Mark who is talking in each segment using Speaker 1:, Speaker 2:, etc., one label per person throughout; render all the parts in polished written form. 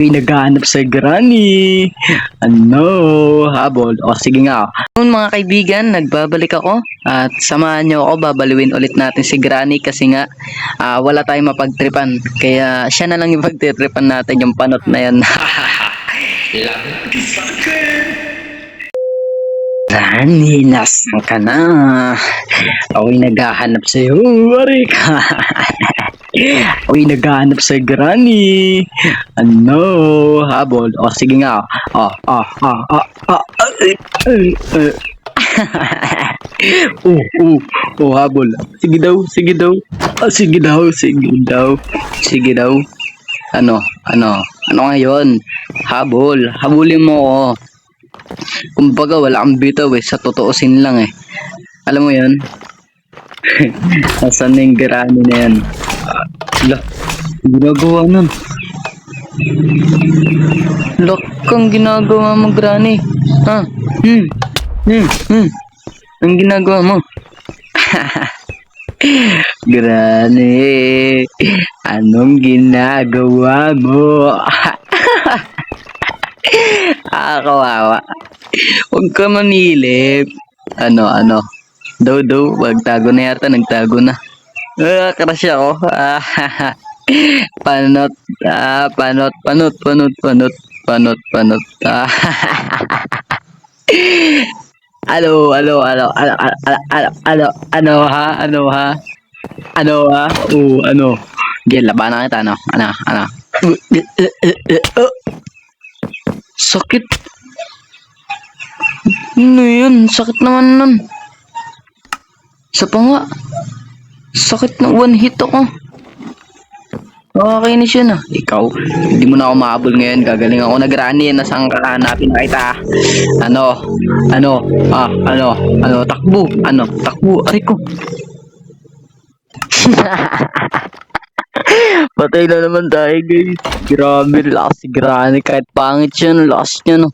Speaker 1: May naghahanap sa granny. Ano? Habol. O sige nga. Noon mga kaibigan, nagbabalik ako. At samahan niyo ako, babaliwin ulit natin si granny kasi nga wala tayong mapagtripan. Kaya siya na lang yung pagtitripan natin yung panot na yan. Granny, nasan ka na? Ako'y naghahanap sa'yo. Wari ka. Ako'y naghahanap sa granny. Ano? Habol. O sige nga. Habol. Sige daw, sige daw. Sige daw, sige daw. Sige daw. Ano ngayon? Habol. Habulin mo ko. Kumbaga wala kang bitaw sa totoosin lang Alam mo yan? Nasaan na yung granny na yan? Ginagawa nun. Kang ginagawa mo, granny. Ang ginagawa mo? Granny, anong ginagawa mo? Kawawa. Huwag ka manilip. Daw, wagtago na yata, nagtago na. Crush ako. Panot. Ano ha? Diyan, labanan kita, ano? Sakit. Ano yun? Sakit naman nun. Sa nga. Sakit na one hit ako. Okay na siya na. Ikaw, hindi mo na ako mahabol ngayon. Gagaling ako na granny. Nasaan ka hanapin na kita? Takbo. Takbo. Aray ko. Patay na naman tayo, guys. Grabe, last si granny. Kahit pangit siya, last niya, no.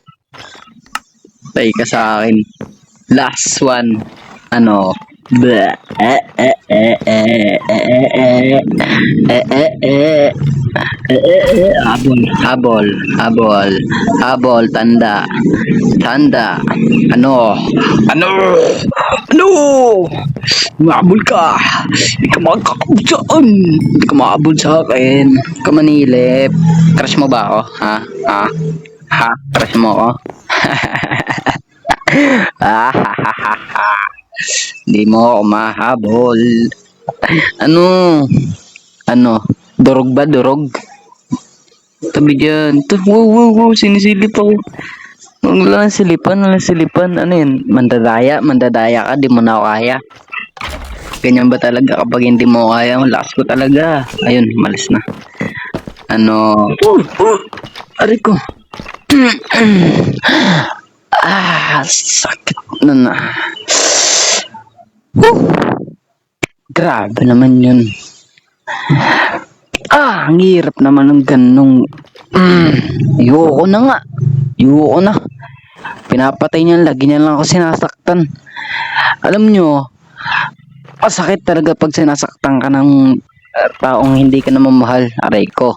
Speaker 1: Patay ka sa akin. Last one. Habol, tanda. Ano? Mahabol ka. Hindi ka makakabot saan. Hindi ka makabot sa akin. Hindi ka manilip. Crush mo ba ako? Ha? Crush mo ako? Hindi mo ako mahabol. Durog ba? Durog? Tabi dyan. Wow, sinisilip ako. Walang silipan. Ano yun? Mandadaya ka, di mo na ako kaya. Ganyan ba talaga kapag hindi mo kaya? Lakas ko talaga. Ayun, malis na. Aray ko. Sakit na. Grabe naman yun. Ang hirap naman ng ganong. Ayoko na nga. Pinapatay niyan, lagi niya lang ako sinasaktan. Alam nyo, masakit talaga pag sinasaktan ka ng taong hindi ka na mamahal. Aray ko.